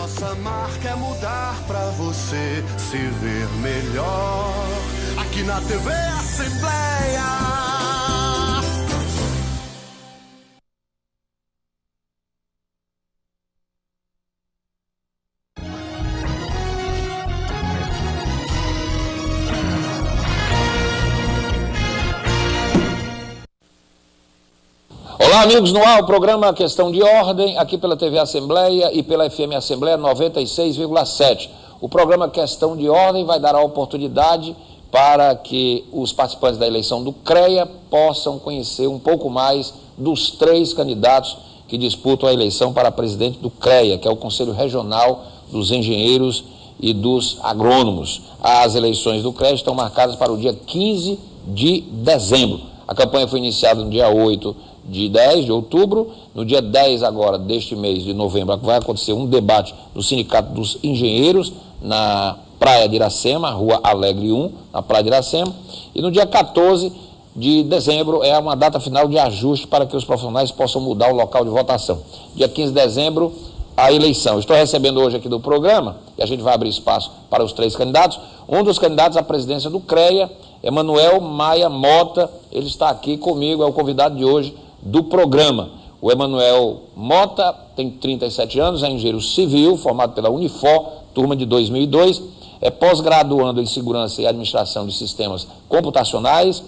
Nossa marca é mudar pra você se ver melhor. Aqui na TV Assembleia. Olá, amigos, no ar o programa Questão de Ordem, aqui pela TV Assembleia e pela FM Assembleia 96,7. O programa Questão de Ordem vai dar a oportunidade para que os participantes da eleição do CREA possam conhecer um pouco mais dos 3 candidatos que disputam a eleição para presidente do CREA, que é o Conselho Regional dos Engenheiros e dos Agrônomos. As eleições do CREA estão marcadas para o dia 15 de dezembro. A campanha foi iniciada no dia 8 de outubro, no dia 10 agora deste mês de novembro vai acontecer um debate do Sindicato dos Engenheiros na Praia de Iracema, Rua Alegre 1, na Praia de Iracema, e no dia 14 de dezembro é uma data final de ajuste para que os profissionais possam mudar o local de votação. Dia 15 de dezembro, a eleição. Estou recebendo hoje aqui do programa, e a gente vai abrir espaço para os 3 candidatos, um dos candidatos à presidência do CREA, Emanuel Maia Mota, ele está aqui comigo, é o convidado de hoje do programa. O Emanuel Mota tem 37 anos, é engenheiro civil, formado pela Unifor, turma de 2002, é pós-graduando em Segurança e Administração de Sistemas Computacionais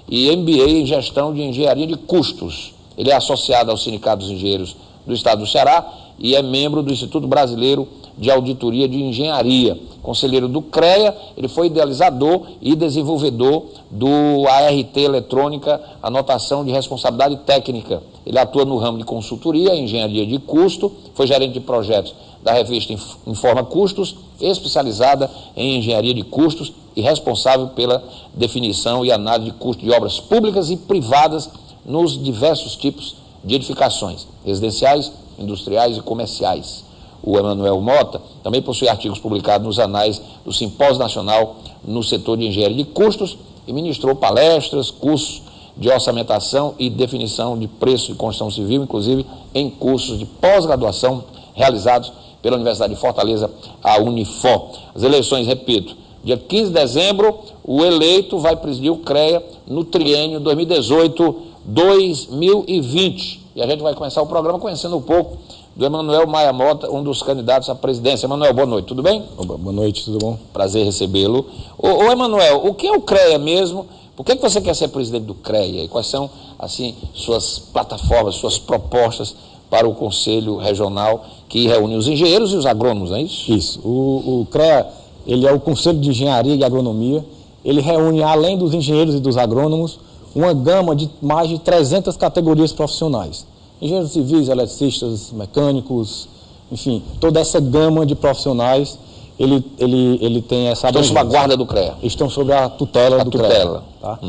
e MBA em Gestão de Engenharia de Custos. Ele é associado ao Sindicato dos Engenheiros do Estado do Ceará e é membro do Instituto Brasileiro de Auditoria de Engenharia. Conselheiro do CREA, ele foi idealizador e desenvolvedor do ART Eletrônica, Anotação de Responsabilidade Técnica. Ele atua no ramo de consultoria, engenharia de custo, foi gerente de projetos da revista Informa Custos, especializada em engenharia de custos e responsável pela definição e análise de custos de obras públicas e privadas nos diversos tipos de edificações, residenciais, industriais e comerciais. O Emanuel Mota também possui artigos publicados nos anais do Simpósio Nacional no setor de engenharia de custos e ministrou palestras, cursos de orçamentação e definição de preço de construção civil, inclusive em cursos de pós-graduação realizados pela Universidade de Fortaleza, a Unifor. As eleições, repito, dia 15 de dezembro, o eleito vai presidir o CREA no triênio 2018-2020. E a gente vai começar o programa conhecendo um pouco do Emanuel Maia Mota, um dos candidatos à presidência. Emanuel, boa noite, tudo bem? Boa noite, tudo bom? Prazer recebê-lo. Ô Emanuel, o que é o CREA mesmo? Por que você quer ser presidente do CREA? E quais são, assim, suas plataformas, suas propostas para o Conselho Regional que reúne os engenheiros e os agrônomos, não é isso? Isso. O CREA, ele é o Conselho de Engenharia e Agronomia. Ele reúne, além dos engenheiros e dos agrônomos, uma gama de mais de 300 categorias profissionais. Engenheiros civis, eletricistas, mecânicos, enfim, toda essa gama de profissionais, ele tem essa... Estão sob a guarda do CREA. Estão sob a tutela do CREA. Tá?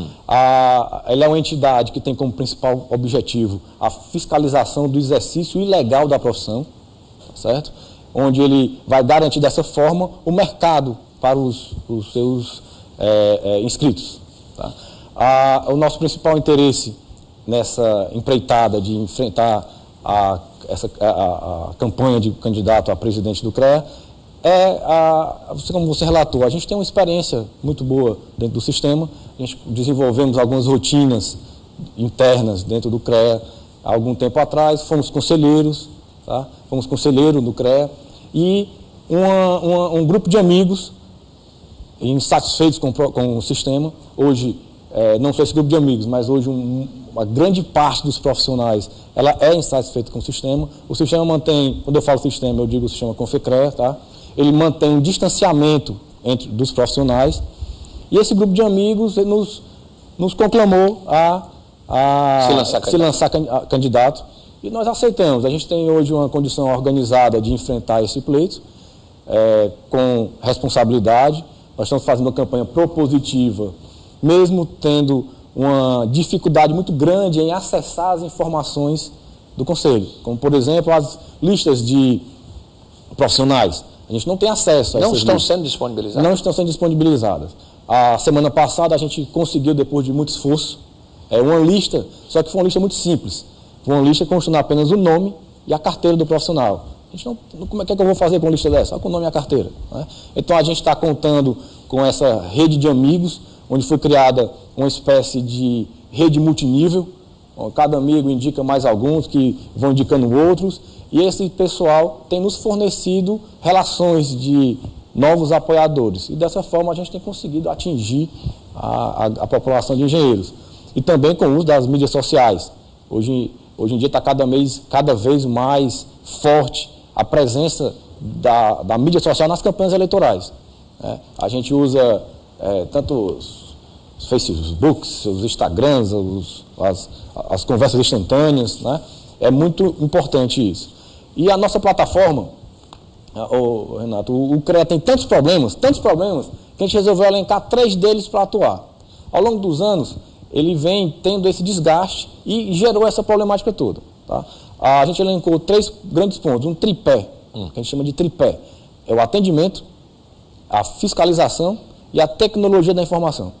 Ele é uma entidade que tem como principal objetivo a fiscalização do exercício ilegal da profissão, certo? Onde ele vai garantir dessa forma o mercado para os seus inscritos. Tá? O nosso principal interesse nessa empreitada de enfrentar a campanha de candidato a presidente do CREA como você relatou, a gente tem uma experiência muito boa dentro do sistema, a gente desenvolvemos algumas rotinas internas dentro do CREA há algum tempo atrás, fomos conselheiros, tá? Fomos conselheiro do CREA e um grupo de amigos insatisfeitos com o sistema, hoje não só esse grupo de amigos, mas hoje uma grande parte dos profissionais ela é insatisfeita com o sistema. O sistema mantém, quando eu falo sistema, eu digo o sistema Confecrea, tá? Ele mantém um distanciamento dos profissionais e esse grupo de amigos nos conclamou a se lançar candidato e nós aceitamos. A gente tem hoje uma condição organizada de enfrentar esse pleito com responsabilidade. Nós estamos fazendo uma campanha propositiva, mesmo tendo uma dificuldade muito grande em acessar as informações do Conselho, como, por exemplo, as listas de profissionais. A gente não tem acesso a essas listas. Não estão sendo disponibilizadas? Não estão sendo disponibilizadas. A semana passada a gente conseguiu, depois de muito esforço, uma lista, só que foi uma lista muito simples. Foi uma lista constando apenas o nome e a carteira do profissional. A gente não, como é que eu vou fazer com uma lista dessa? Com o nome e a carteira. Né? Então, a gente está contando com essa rede de amigos, onde foi criada uma espécie de rede multinível. Cada amigo indica mais alguns, que vão indicando outros. E esse pessoal tem nos fornecido relações de novos apoiadores. E dessa forma a gente tem conseguido atingir a população de engenheiros. E também com o uso das mídias sociais. Hoje em dia está cada vez mais forte a presença da mídia social nas campanhas eleitorais. A gente usa tanto os Facebooks, os Instagrams, as conversas instantâneas, né? É muito importante isso. E a nossa plataforma, Renato, o CREA tem tantos problemas, que a gente resolveu elencar 3 deles para atuar. Ao longo dos anos, ele vem tendo esse desgaste e gerou essa problemática toda. Tá? A gente elencou 3 grandes pontos, um tripé, que a gente chama de tripé. É o atendimento, a fiscalização e a tecnologia da informação.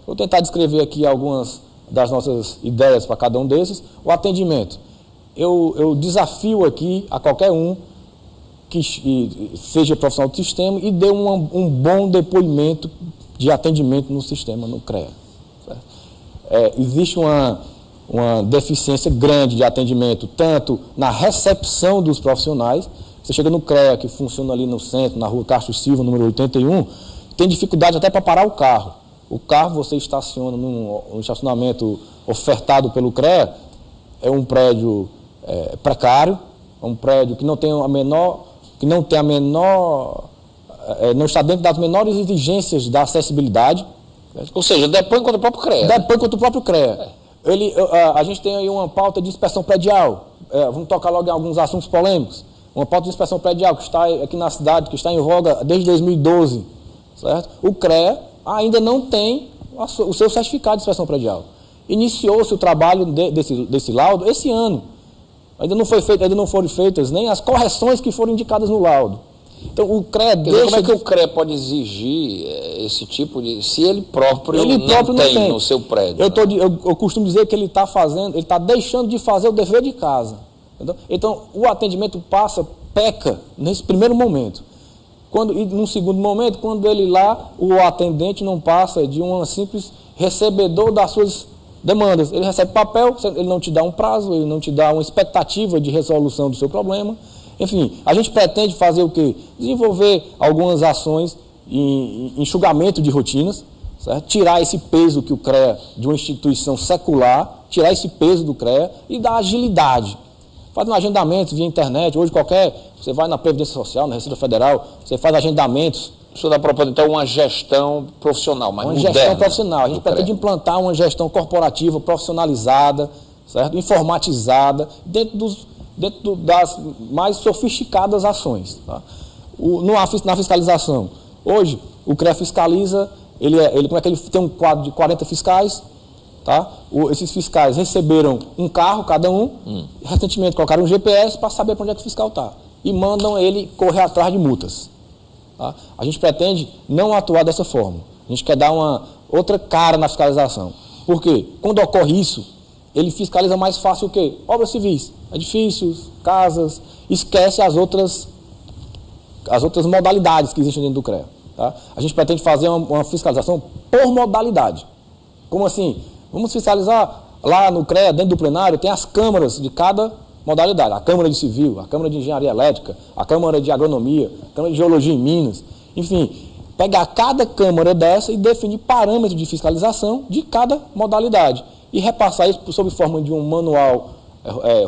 Vou tentar descrever aqui algumas das nossas ideias para cada um desses. O atendimento. Eu desafio aqui a qualquer um que seja profissional do sistema e dê um bom depoimento de atendimento no sistema, no CREA. Existe uma deficiência grande de atendimento, tanto na recepção dos profissionais. Você chega no CREA, que funciona ali no centro, na rua Castro Silva, número 81, tem dificuldade até para parar o carro. O carro você estaciona num estacionamento ofertado pelo CREA, é um prédio precário, é um prédio que não está dentro das menores exigências da acessibilidade. Ou seja, depõe contra o próprio CREA. Depõe contra o próprio CREA. A gente tem aí uma pauta de inspeção predial. Vamos tocar logo em alguns assuntos polêmicos. Uma pauta de inspeção predial que está aqui na cidade, que está em voga desde 2012. Certo? O CREA ainda não tem o seu certificado de inspeção predial. Iniciou-se o trabalho desse laudo esse ano. Ainda não foram feitas nem as correções que foram indicadas no laudo. Então, o CREA como é que o CREA pode exigir esse tipo de... Se ele próprio não tem no seu prédio? Eu costumo dizer que ele está deixando de fazer o dever de casa. Entendeu? Então, o atendimento peca nesse primeiro momento. E num segundo momento, quando o atendente não passa de um simples recebedor das suas demandas. Ele recebe papel, ele não te dá um prazo, ele não te dá uma expectativa de resolução do seu problema. Enfim, a gente pretende fazer o quê? Desenvolver algumas ações em enxugamento de rotinas, certo? Tirar esse peso que o CREA, de uma instituição secular, tirar esse peso do CREA e dar agilidade. Faz um agendamento via internet, hoje você vai na Previdência Social, na Receita Federal, você faz agendamentos. O senhor está propondo, então, uma gestão profissional, mas moderna. Uma gestão profissional. A gente pretende implantar uma gestão corporativa profissionalizada, certo? Informatizada, dentro das mais sofisticadas ações. Tá? Na fiscalização. Hoje, o CREA fiscaliza, ele tem um quadro de 40 fiscais. Tá? Esses fiscais receberam um carro, cada um, recentemente colocaram um GPS para saber para onde é que o fiscal está. E mandam ele correr atrás de multas. Tá? A gente pretende não atuar dessa forma. A gente quer dar uma outra cara na fiscalização. Por quê? Quando ocorre isso, ele fiscaliza mais fácil o quê? Obras civis, edifícios, casas, esquece as outras modalidades que existem dentro do CREA. Tá? A gente pretende fazer uma fiscalização por modalidade. Como assim? Vamos fiscalizar lá no CREA, dentro do plenário, tem as câmaras de cada modalidade. A Câmara de Civil, a Câmara de Engenharia Elétrica, a Câmara de Agronomia, a Câmara de Geologia em Minas. Enfim, pegar cada câmara dessa e definir parâmetros de fiscalização de cada modalidade. E repassar isso sob forma de um manual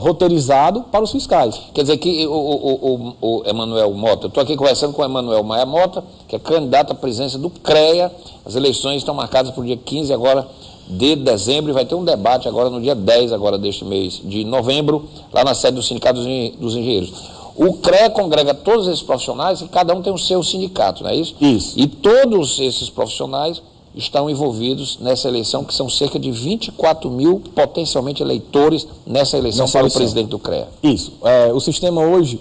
roteirizado para os fiscais. Quer dizer que o Emanuel Mota, eu estou aqui conversando com o Emanuel Maia Mota, que é candidato à presidência do CREA. As eleições estão marcadas para o dia 15 agora de dezembro, e vai ter um debate agora no dia 10 agora deste mês de novembro, lá na sede do Sindicato dos Engenheiros. O CREA congrega todos esses profissionais e cada um tem o seu sindicato, não é isso? Isso. E todos esses profissionais estão envolvidos nessa eleição, que são cerca de 24 mil potencialmente eleitores nessa eleição para o presidente do CREA. Isso. O sistema hoje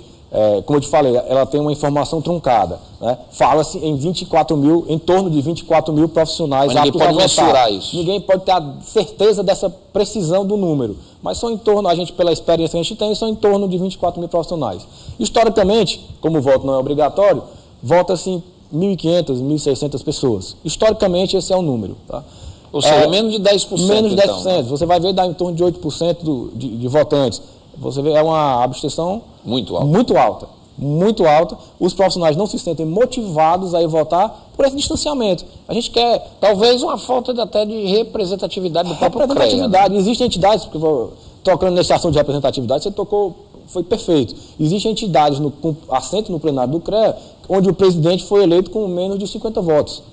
como eu te falei, ela tem uma informação truncada, né? Fala-se em 24 mil, em torno de 24 mil profissionais aptos a votar. Ninguém pode mensurar isso. Ninguém pode ter a certeza dessa precisão do número, mas são em torno, a gente, pela experiência que a gente tem, são em torno de 24 mil profissionais. Historicamente, como o voto não é obrigatório, vota-se 1.500, 1.600 pessoas. Historicamente, esse é o número. Tá? Ou seja, menos de 10%. Menos de 10%. Então. Você vai ver, dá em torno de 8% de votantes. Você vê, é uma abstenção muito alta. Muito alta. Muito alta. Os profissionais não se sentem motivados a ir votar por esse distanciamento. A gente quer... Talvez uma falta até de representatividade do próprio CREA. Representatividade. Né? Existem entidades, porque tocando nesse assunto de representatividade, você tocou, foi perfeito. Existem entidades com assento no plenário do CREA, onde o presidente foi eleito com menos de 50 votos.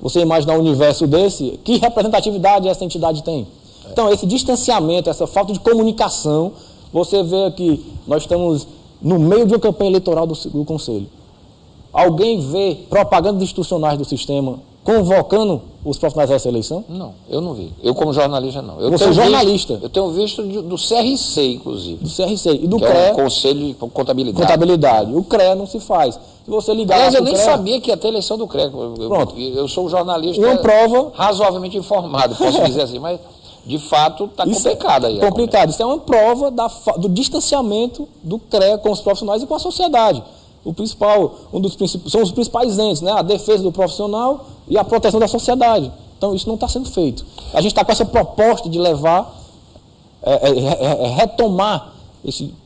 Você imaginar um universo desse, que representatividade essa entidade tem? Então, esse distanciamento, essa falta de comunicação, você vê que nós estamos no meio de uma campanha eleitoral do Conselho. Alguém vê propagandas institucionais do sistema convocando os profissionais a essa eleição? Não, eu não vi. Eu, como jornalista, não. Você é jornalista? Eu tenho visto do CRC, inclusive. Do CRC. E do CREA. É o Conselho de Contabilidade. Contabilidade. O CREA não se faz. Se você ligar... Aliás, eu nem sabia que ia ter eleição do CREA. Pronto. Eu sou um jornalista uma prova... razoavelmente informado, posso dizer assim, mas... De fato, está complicado aí. Complicado. Isso é uma prova do distanciamento do CREA com os profissionais e com a sociedade. São os principais entes, né? A defesa do profissional e a proteção da sociedade. Então, isso não está sendo feito. A gente está com essa proposta de levar, retomar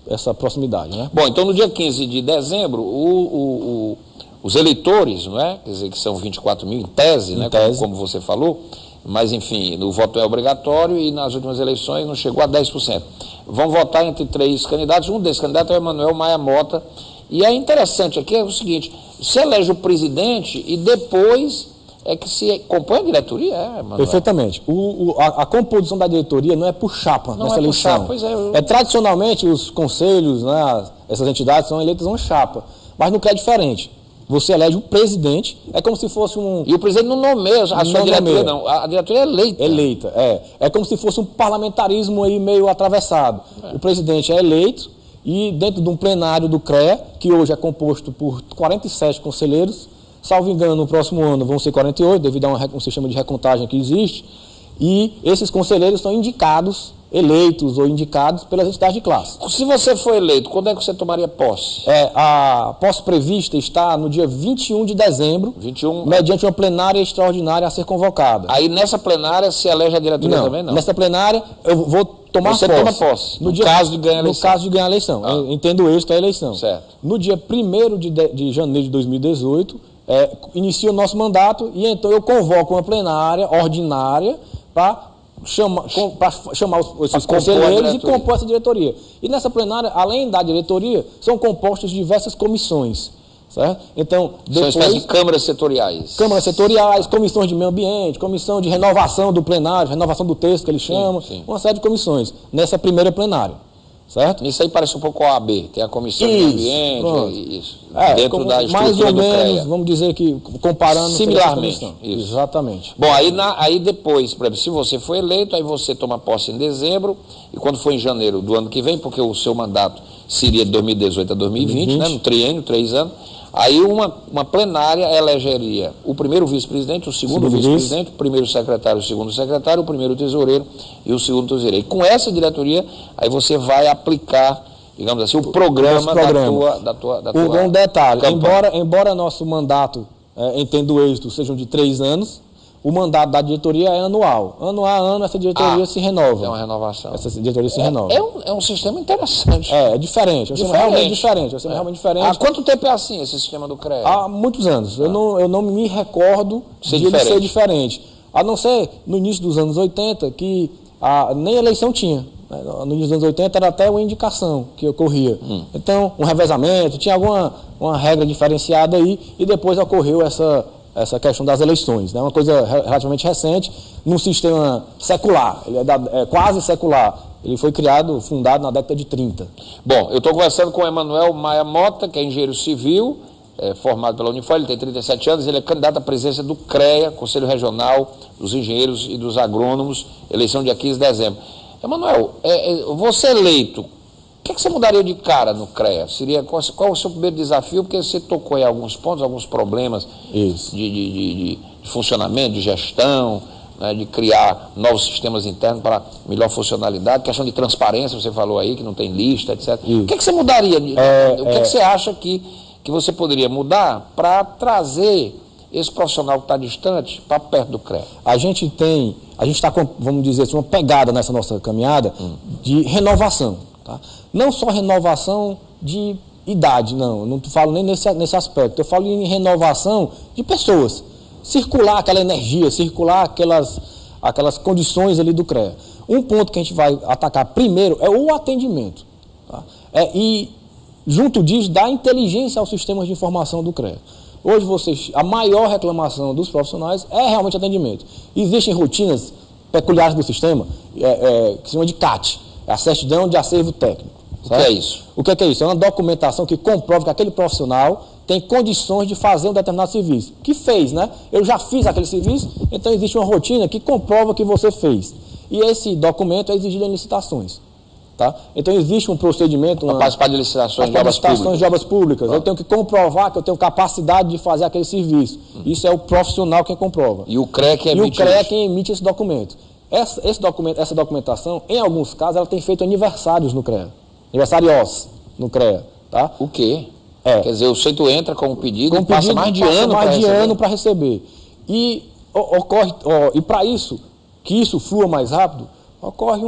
essa proximidade. Né? Bom, então no dia 15 de dezembro, os eleitores, não é? Quer dizer, que são 24 mil em tese, né? Como você falou. Mas, enfim, o voto é obrigatório e nas últimas eleições não chegou a 10%. Vão votar entre 3 candidatos. Um desses candidatos é o Emanuel Maia Mota. E é interessante aqui é o seguinte, se elege o presidente e depois é que se compõe a diretoria, Emanuel? Perfeitamente. A composição da diretoria não é por chapa nessa eleição. Não é por chapa, pois é. Tradicionalmente, os conselhos, né, essas entidades são eleitas uma chapa. Mas no CREA é diferente. Você elege o presidente, é como se fosse um... E o presidente não nomeia a sua diretoria, não. A diretoria é eleita. Eleita, é. É como se fosse um parlamentarismo aí meio atravessado. O presidente é eleito e dentro de um plenário do CREA, que hoje é composto por 47 conselheiros, salvo engano, no próximo ano vão ser 48, devido a um sistema de recontagem que existe, e esses conselheiros são indicados, eleitos ou indicados pelas entidades de classe. Se você for eleito, quando é que você tomaria posse? A posse prevista está no dia 21 de dezembro, mediante uma plenária extraordinária a ser convocada. Aí nessa plenária se elege a diretoria também? Não. Nessa plenária eu vou tomar posse. Você toma posse, no caso de ganhar a eleição? No caso de ganhar a eleição, entendo êxito a eleição. Certo. No dia 1º de janeiro de 2018, inicia o nosso mandato e então eu convoco uma plenária ordinária para chamar esses conselheiros e compor essa diretoria. E nessa plenária, além da diretoria, são compostas diversas comissões. Certo? Então, depois, são espécies de câmaras setoriais. Câmaras setoriais, comissões de meio ambiente, comissão de renovação do plenário, renovação do texto que eles chamam, uma série de comissões, nessa primeira plenária. Certo? Isso aí parece um pouco a OAB, tem a comissão de meio ambiente, isso. Dentro da estrutura mais ou do menos, CREA. Vamos dizer que comparando similarmente. Isso. Exatamente. Bom, aí depois, por exemplo, se você for eleito, aí você toma posse em dezembro, e quando for em janeiro do ano que vem, porque o seu mandato seria de 2018 a 2020, né, no triênio, 3 anos, aí uma plenária elegeria o primeiro vice-presidente, o segundo vice-presidente, o primeiro secretário, o segundo secretário, o primeiro tesoureiro e o segundo tesoureiro. E com essa diretoria, aí você vai aplicar, digamos assim, o programa. Da tua um detalhe, embora nosso mandato, entendo o êxito, sejam de 3 anos, o mandato da diretoria é anual. Ano a ano, essa diretoria se renova. É uma renovação. Essa diretoria se renova. É um sistema interessante. É diferente. É um sistema realmente diferente. Há quanto tempo é assim esse sistema do CREA? Há muitos anos. Eu não me recordo de ele ser diferente. A não ser no início dos anos 80, que nem eleição tinha. No início dos anos 80 era até uma indicação que ocorria. Então, um revezamento, tinha uma regra diferenciada aí, e depois ocorreu essa questão das eleições, né? Uma coisa relativamente recente, num sistema secular, ele é quase secular. Ele foi fundado na década de 30. Bom, eu estou conversando com o Emanuel Maia Mota, que é engenheiro civil, formado pela Unifor, ele tem 37 anos, ele é candidato à presidência do CREA, Conselho Regional dos Engenheiros e dos Agrônomos, eleição dia 15 de dezembro. Emanuel, você eleito, que você mudaria de cara no CREA? Qual o seu primeiro desafio? Porque você tocou em alguns pontos, alguns problemas de funcionamento, de gestão, né, de criar novos sistemas internos para melhor funcionalidade, questão de transparência, você falou aí, que não tem lista, etc. O que você mudaria? O que você acha que você poderia mudar para trazer esse profissional que está distante para perto do CREA? A gente está com, vamos dizer assim, uma pegada nessa nossa caminhada de renovação. Tá? Não só renovação de idade, não falo nem nesse aspecto, eu falo em renovação de pessoas. Circular aquela energia, circular aquelas condições ali do CREA. Um ponto que a gente vai atacar primeiro é o atendimento. Tá? E junto disso, dar inteligência aos sistemas de informação do CREA. Hoje, a maior reclamação dos profissionais é realmente atendimento. Existem rotinas peculiares do sistema, que se chama de CAT, a certidão de acervo técnico. O que é isso? O que é isso? É uma documentação que comprova que aquele profissional tem condições de fazer um determinado serviço. Que fez, né? Eu já fiz aquele serviço, então existe uma rotina que comprova que você fez. E esse documento é exigido em licitações. Tá? Então existe um procedimento... Para participar de licitações de obras públicas. Eu tenho que comprovar que eu tenho capacidade de fazer aquele serviço. Isso é o profissional quem comprova. E o CREA que emite quem emite esse documento. Essa documentação, em alguns casos, ela tem feito aniversários no CREA. Aniversários no CREA. Tá? O quê? Quer dizer, o centro entra com um pedido e passa mais de ano para receber. E para isso, que isso flua mais rápido, ocorre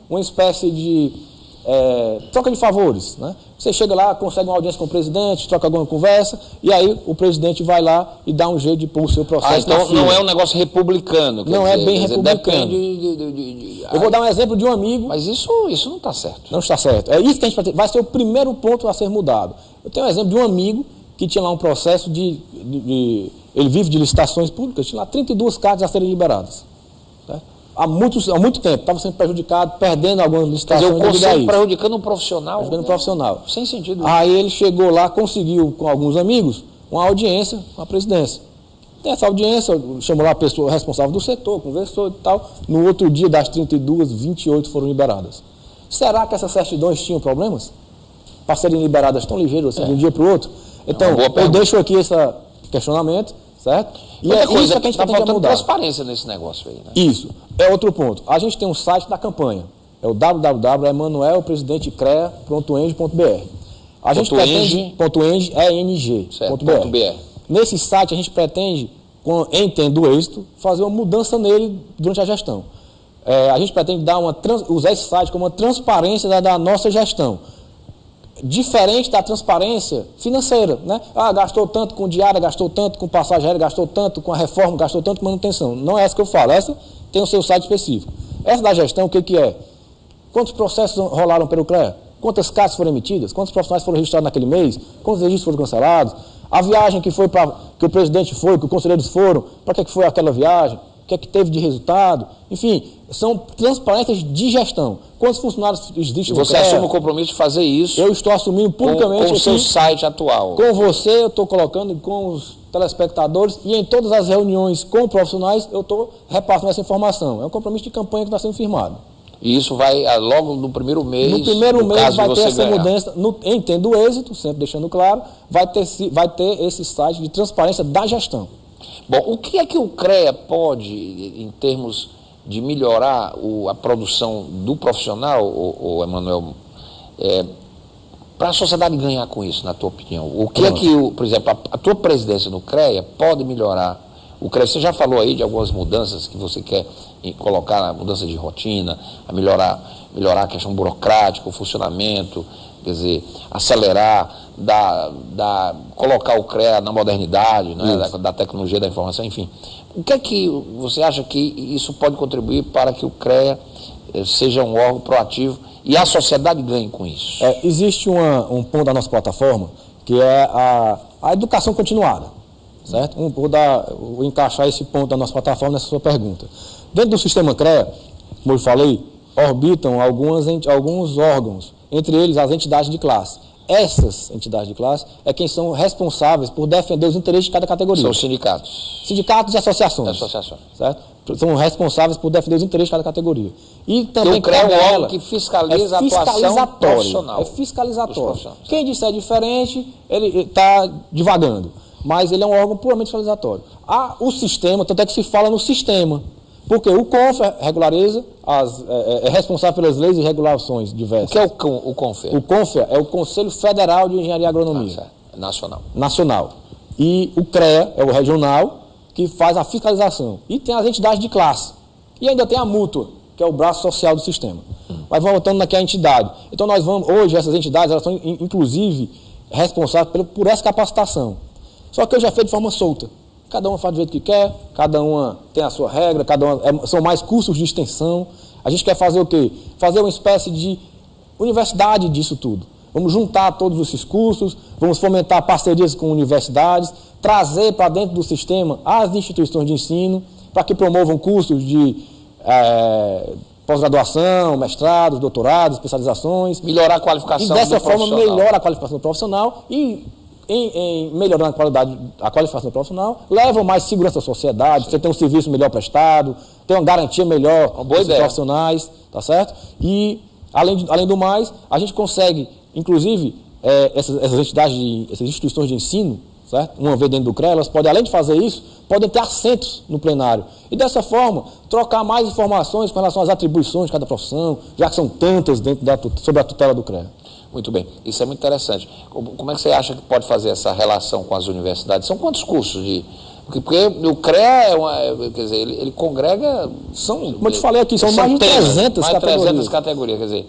uma espécie de troca de favores. Né? Você chega lá, consegue uma audiência com o presidente, troca alguma conversa, e aí o presidente vai lá e dá um jeito de pôr o seu processo então não é um negócio republicano. Não é bem republicano. Depende Eu vou dar um exemplo de um amigo... Mas isso não está certo. Não está certo. É isso que a gente vai ser o primeiro ponto a ser mudado. Eu tenho um exemplo de um amigo que tinha lá um processo ele vive de licitações públicas, tinha lá 32 cartas a serem liberadas. Tá? Há muito tempo, estava sendo prejudicado, perdendo algumas licitações. Quer dizer, prejudicando um profissional? Prejudicando um profissional. Sem sentido. Aí ele chegou lá, conseguiu, com alguns amigos, uma audiência com a presidência. Nessa audiência, chamou lá a pessoa responsável do setor, conversou e tal. No outro dia, das 32, 28 foram liberadas. Será que essas certidões tinham problemas? Para serem liberadas tão ligeiras assim, de um dia para o outro? Então, eu deixo aqui esse questionamento, certo? E é isso que a gente está faltando transparência nesse negócio aí, né? Isso. É outro ponto. A gente tem um site da campanha. É o www.emanuelpresidenteCREA.eng.br. A gente pretende... .eng.br. Nesse site a gente pretende, entendo o êxito, fazer uma mudança nele durante a gestão. A gente pretende usar esse site como uma transparência da nossa gestão. Diferente da transparência financeira, né? Gastou tanto com diária, gastou tanto com passagem aérea, gastou tanto com a reforma, gastou tanto com manutenção. Não é essa que eu falo, essa tem o seu site específico. Essa da gestão, o que é? Quantos processos rolaram pelo CREA? Quantas cartas foram emitidas? Quantos profissionais foram registrados naquele mês? Quantos registros foram cancelados? A viagem que o presidente foi, que os conselheiros foram, para que foi aquela viagem? O que é que teve de resultado? Enfim, são transparências de gestão. Quantos funcionários existem no CREA? Você assume o compromisso de fazer isso? Eu estou assumindo publicamente com o seu site atual. Com você, eu estou colocando, com os telespectadores, e em todas as reuniões com profissionais, eu estou repassando essa informação. É um compromisso de campanha que está sendo firmado. E isso vai logo no primeiro mês? No primeiro mês vai ter essa mudança, entendo o êxito, sempre deixando claro, vai ter esse site de transparência da gestão. Bom, o que é que o CREA pode, em termos de melhorar a produção do profissional, o Emanuel, para a sociedade ganhar com isso, na tua opinião? O que é que, por exemplo, a tua presidência no CREA pode melhorar? O CREA, você já falou aí de algumas mudanças que você quer colocar, a mudança de rotina, a melhorar a questão burocrática, o funcionamento, quer dizer, acelerar, colocar o CREA na modernidade, né, da tecnologia da informação, enfim. O que é que você acha que isso pode contribuir para que o CREA seja um órgão proativo e a sociedade ganhe com isso? Existe um ponto da nossa plataforma que é a educação continuada. Certo? Vou encaixar esse ponto da nossa plataforma nessa sua pergunta. Dentro do sistema CREA, como eu falei, orbitam alguns órgãos, entre eles as entidades de classe. essas entidades de classe é quem são responsáveis por defender os interesses de cada categoria. São os sindicatos. Sindicatos e associações. Associações. Certo? São responsáveis por defender os interesses de cada categoria. E também o CREA é um órgão que fiscaliza a atuação profissional. É fiscalizatório. Quem disser diferente, ele está divagando. Mas ele é um órgão puramente fiscalizatório. O sistema, tanto é que se fala no sistema. Porque o CONFER regulariza, é responsável pelas leis e regulações diversas. O que é o CONFER? O CONFER é o Conselho Federal de Engenharia e Agronomia. Nacional. E o CREA é o regional, que faz a fiscalização. E tem as entidades de classe. E ainda tem a mútua, que é o braço social do sistema. Mas voltando naquela entidade. Então nós vamos, hoje essas entidades, elas são inclusive responsáveis por essa capacitação. Só que hoje é feito de forma solta. Cada uma faz do jeito que quer, cada uma tem a sua regra, são mais cursos de extensão. A gente quer fazer o quê? Fazer uma espécie de universidade disso tudo. Vamos juntar todos esses cursos, vamos fomentar parcerias com universidades, trazer para dentro do sistema as instituições de ensino, para que promovam cursos de pós-graduação, mestrados, doutorados, especializações. Melhorar a qualificação do profissional. E dessa forma melhora a qualificação do profissional e em melhorando a qualificação profissional, levam mais segurança à sociedade, você tem um serviço melhor prestado, tem uma garantia melhor para os profissionais, tá certo? E, além do mais, a gente consegue, inclusive, essas entidades, essas instituições de ensino, certo? Uma vez dentro do CREA, elas podem, além de fazer isso, podem ter assentos no plenário. E, dessa forma, trocar mais informações com relação às atribuições de cada profissão, já que são tantas sob a tutela do CREA. Muito bem, isso é muito interessante. Como é que você acha que pode fazer essa relação com as universidades? São quantos cursos de... Porque o CREA quer dizer, ele congrega... Como eu te falei aqui, são mais de 300 categorias. 300 categorias, quer dizer,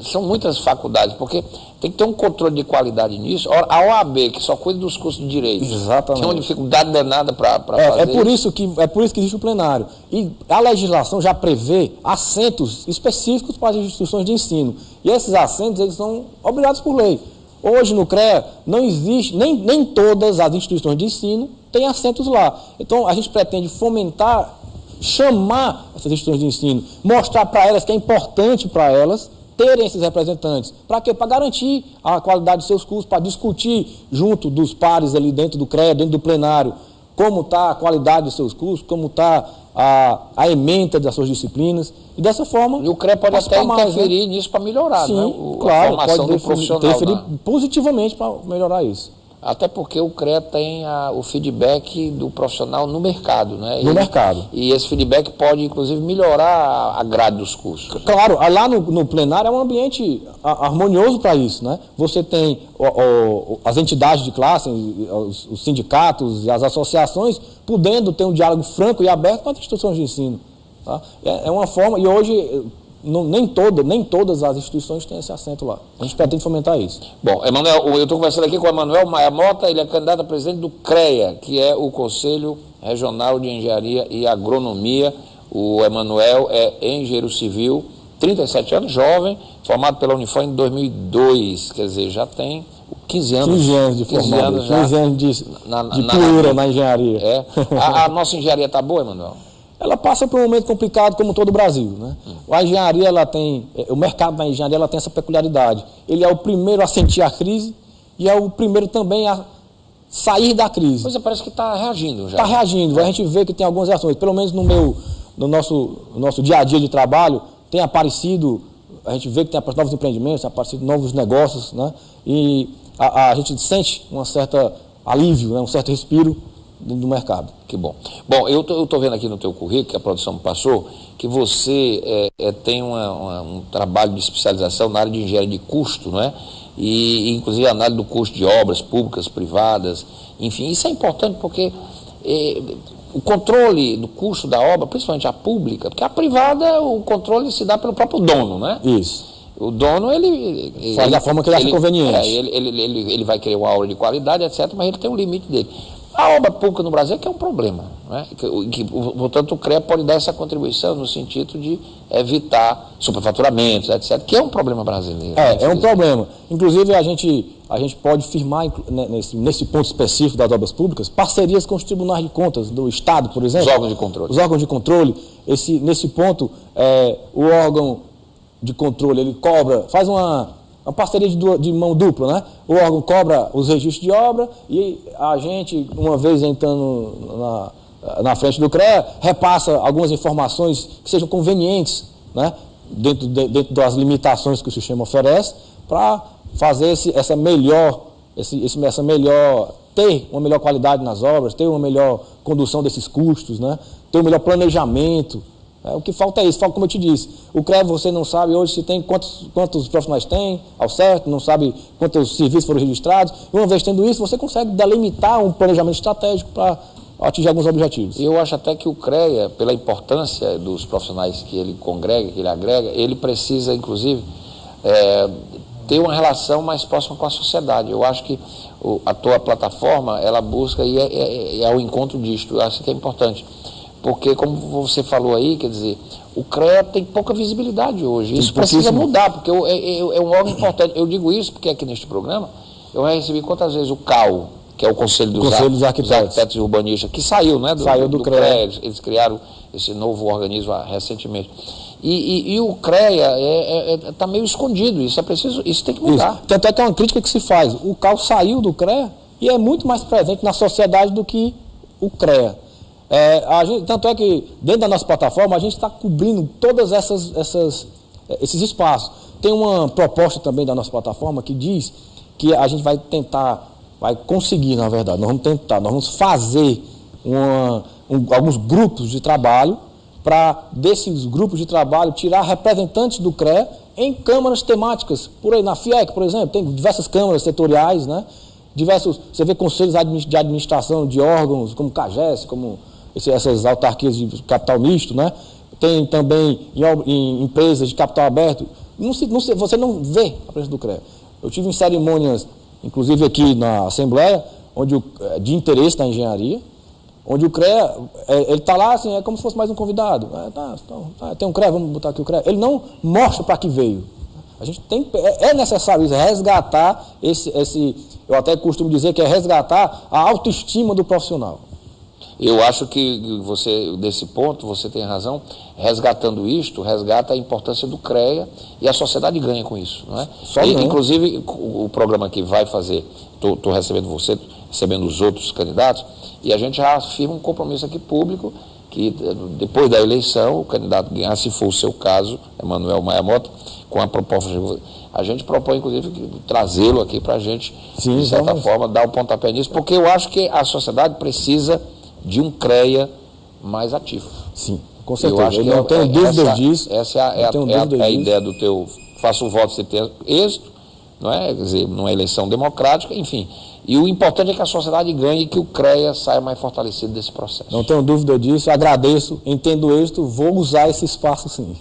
são muitas faculdades, porque tem que ter um controle de qualidade nisso. A OAB, que só cuida dos cursos de direito, exatamente, tem uma dificuldade danada para fazer é por isso que existe o plenário. E a legislação já prevê assentos específicos para as instituições de ensino. E esses assentos, eles são obrigados por lei. Hoje no CREA não existe, nem todas as instituições de ensino têm assentos lá. Então a gente pretende fomentar, chamar essas instituições de ensino, mostrar para elas que é importante para elas terem esses representantes. Para quê? Para garantir a qualidade dos seus cursos, para discutir junto dos pares ali dentro do CREA, dentro do plenário, como está a qualidade dos seus cursos, como está a ementa das suas disciplinas. E dessa forma... E o CREA pode até interferir nisso para melhorar, sim, né? Claro, a formação do profissional. Interferir positivamente para melhorar isso. Até porque o CREA tem o feedback do profissional no mercado, né? Mercado. E esse feedback pode, inclusive, melhorar a grade dos cursos. Claro, lá no plenário é um ambiente harmonioso para isso, né? Você tem as entidades de classe, os sindicatos e as associações, podendo ter um diálogo franco e aberto com as instituições de ensino. Tá? É uma forma, e hoje... nem todas as instituições têm esse assento lá. A gente pretende fomentar isso. Bom, Emanuel, eu estou conversando aqui com o Emanuel Maia Mota, ele é candidato a presidente do CREA, que é o Conselho Regional de Engenharia e Agronomia. O Emanuel é engenheiro civil, 37 anos, jovem, formado pela Unifam em 2002, quer dizer, já tem 15 anos. 15 anos de formado, 15 anos de poeira na engenharia. A nossa engenharia está boa, Emanuel? Ela passa por um momento complicado como todo o Brasil, né? A engenharia, o mercado da engenharia, ela tem essa peculiaridade. Ele é o primeiro a sentir a crise e é o primeiro também a sair da crise. Pois é, parece que está reagindo já. Está reagindo, a gente vê que tem algumas reações. Pelo menos no nosso dia a dia de trabalho, tem aparecido, a gente vê que tem aparecido novos empreendimentos, tem aparecido novos negócios, né? E a gente sente um certo alívio, né? Um certo respiro do mercado. Que bom. Bom, eu estou vendo aqui no teu currículo, que a produção me passou, que você tem um trabalho de especialização na área de engenharia de custo, não é? E inclusive a análise do custo de obras públicas, privadas, enfim, isso é importante porque o controle do custo da obra, principalmente a pública, porque a privada, o controle se dá pelo próprio dono, né? Isso. O dono, ele faz da forma que ele acha conveniente. Ele vai querer uma obra de qualidade, etc., mas ele tem um limite dele. A obra pública no Brasil é que é um problema, né? Portanto, o CREA pode dar essa contribuição no sentido de evitar superfaturamentos, etc., que é um problema brasileiro. É um problema. Inclusive, a gente pode firmar, nesse ponto específico das obras públicas, parcerias com os tribunais de contas do Estado, por exemplo. Os órgãos de controle. Os órgãos de controle. Nesse ponto, o órgão de controle, ele cobra, faz uma uma parceria de mão dupla, né? O órgão cobra os registros de obra e a gente, uma vez entrando na frente do CREA, repassa algumas informações que sejam convenientes, né? Dentro das limitações que o sistema oferece, para fazer ter uma melhor qualidade nas obras, ter uma melhor condução desses custos, né? Ter um melhor planejamento. O que falta é isso, como eu te disse, o CREA você não sabe hoje se tem quantos profissionais tem, ao certo, não sabe quantos serviços foram registrados. Uma vez tendo isso, você consegue delimitar um planejamento estratégico para atingir alguns objetivos. E eu acho até que o CREA, pela importância dos profissionais que ele congrega, que ele agrega, ele precisa, inclusive, ter uma relação mais próxima com a sociedade. Eu acho que a tua plataforma, ela busca e é o encontro disto. Eu acho que é importante. Porque, como você falou aí, quer dizer, o CREA tem pouca visibilidade hoje. Isso precisa mudar, porque é um órgão importante. Eu digo isso porque aqui neste programa, eu recebi quantas vezes o CAU, que é o Conselho dos Arquitetos e Urbanistas, que saiu, né, saiu do CREA. Eles criaram esse novo organismo recentemente. E o CREA está meio escondido, isso tem que mudar. Isso. Tanto é que é uma crítica que se faz. O CAU saiu do CREA e é muito mais presente na sociedade do que o CREA. Tanto é que dentro da nossa plataforma a gente está cobrindo todas esses espaços. Tem uma proposta também da nossa plataforma que diz que a gente vai conseguir, na verdade, nós vamos fazer alguns grupos de trabalho para, desses grupos de trabalho, tirar representantes do CREA em câmaras temáticas. Por aí, na FIEC, por exemplo, tem diversas câmaras setoriais, né? Você vê conselhos de administração de órgãos, como CAGES, como essas autarquias de capital misto, né? Tem também em empresas de capital aberto. Você não vê a presença do CREA. Eu tive em cerimônias, inclusive aqui na Assembleia, de interesse da engenharia, onde o CREA, ele está lá assim, é como se fosse mais um convidado. Tem um CREA, vamos botar aqui o CREA. Ele não mostra para que veio. A gente é necessário isso, resgatar eu até costumo dizer que é resgatar a autoestima do profissional. Eu acho que desse ponto, você tem razão, resgatando isto, resgata a importância do CREA e a sociedade ganha com isso, não é? Inclusive, o programa que vai fazer, estou recebendo você, recebendo os outros candidatos, e a gente já afirma um compromisso aqui público, que depois da eleição, o candidato ganhar, se for o seu caso, Emanuel Maia Mota, com a proposta a gente propõe, inclusive, trazê-lo aqui para a gente, de certa forma, dar o pontapé nisso, porque eu acho que a sociedade precisa de um CREA mais ativo. Sim, com certeza. Eu não tenho dúvida disso. Essa é a ideia do teu faça o voto, você ter êxito, não é? Quer dizer, numa eleição democrática, enfim. E o importante é que a sociedade ganhe e que o CREA saia mais fortalecido desse processo. Não tenho dúvida disso, agradeço, entendo o êxito, vou usar esse espaço sim.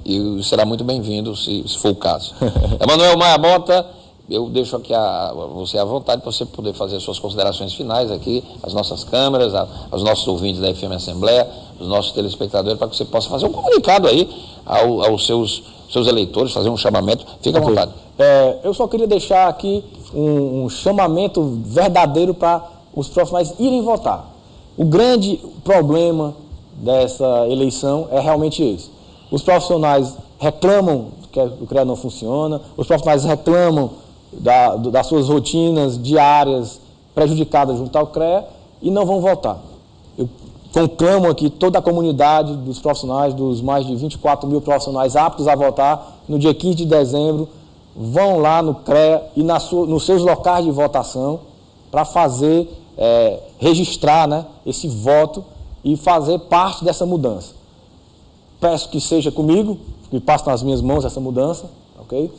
E será muito bem-vindo, se for o caso. Emanuel Maia Mota, eu deixo aqui você à vontade para você poder fazer as suas considerações finais aqui, as nossas câmeras, aos nossos ouvintes da FM Assembleia, os nossos telespectadores, para que você possa fazer um comunicado aí aos seus eleitores, fazer um chamamento. Fique à vontade. Eu só queria deixar aqui um chamamento verdadeiro para os profissionais irem votar. O grande problema dessa eleição é realmente esse. Os profissionais reclamam que o CREA não funciona, os profissionais reclamam das suas rotinas diárias prejudicadas junto ao CREA e não vão votar. Eu conclamo aqui toda a comunidade dos profissionais, dos mais de 24 mil profissionais aptos a votar, no dia 15 de dezembro, vão lá no CREA e nos seus locais de votação para registrar, né, esse voto e fazer parte dessa mudança. Peço que seja comigo, que passe nas minhas mãos essa mudança, ok?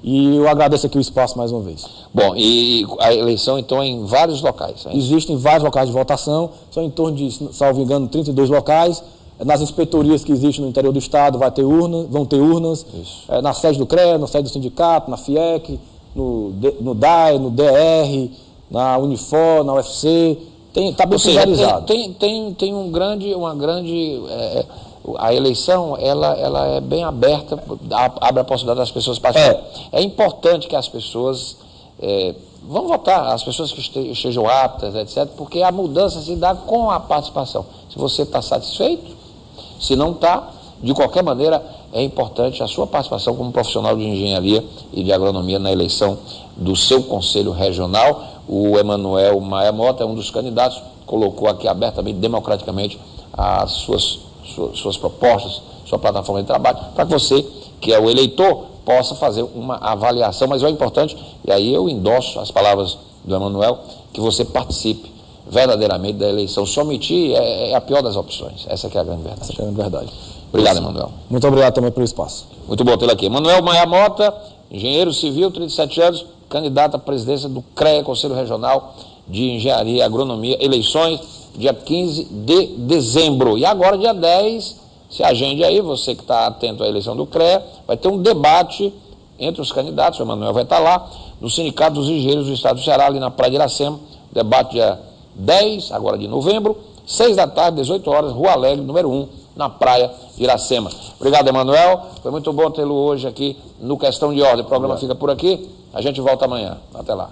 E eu agradeço aqui o espaço mais uma vez. Bom, e a eleição então é em vários locais? Existem vários locais de votação, são em torno de, salvo engano, 32 locais. Nas inspetorias que existem no interior do estado vão ter urnas. Na sede do CREA, na sede do sindicato, na FIEC, no DAE, no DR, na Unifor, na UFC. Está bem pulverizado. Tem uma grande a eleição ela é bem aberta, abre a possibilidade das pessoas participarem. É importante que as pessoas vão votar, as pessoas que estejam aptas, etc., porque a mudança se dá com a participação. Se você está satisfeito, se não está, de qualquer maneira, é importante a sua participação como profissional de engenharia e de agronomia na eleição do seu conselho regional. O Emanuel Maia Mota é um dos candidatos, colocou aqui abertamente, democraticamente, as suas propostas, sua plataforma de trabalho, para que você, que é o eleitor, possa fazer uma avaliação. Mas é importante, e aí eu endosso as palavras do Emanuel, que você participe verdadeiramente da eleição. Se omitir é a pior das opções. Essa que é a grande verdade. Essa é a grande verdade. Obrigado, Emanuel. Muito obrigado também pelo espaço. Muito bom tê-lo aqui. Emanuel Maia Mota, engenheiro civil, 37 anos, candidato à presidência do CREA, Conselho Regional de Engenharia e Agronomia, eleições dia 15 de dezembro. E agora, dia 10, se agende aí, você que está atento à eleição do CREA, vai ter um debate entre os candidatos, o Emanuel vai estar lá, no Sindicato dos Engenheiros do Estado do Ceará, ali na Praia de Iracema, debate dia 10, agora de novembro, 6 da tarde, 18 horas, Rua Alegre, número 1, na Praia de Iracema. Obrigado, Emanuel, foi muito bom tê-lo hoje aqui no Questão de Ordem. O programa fica por aqui, a gente volta amanhã. Até lá.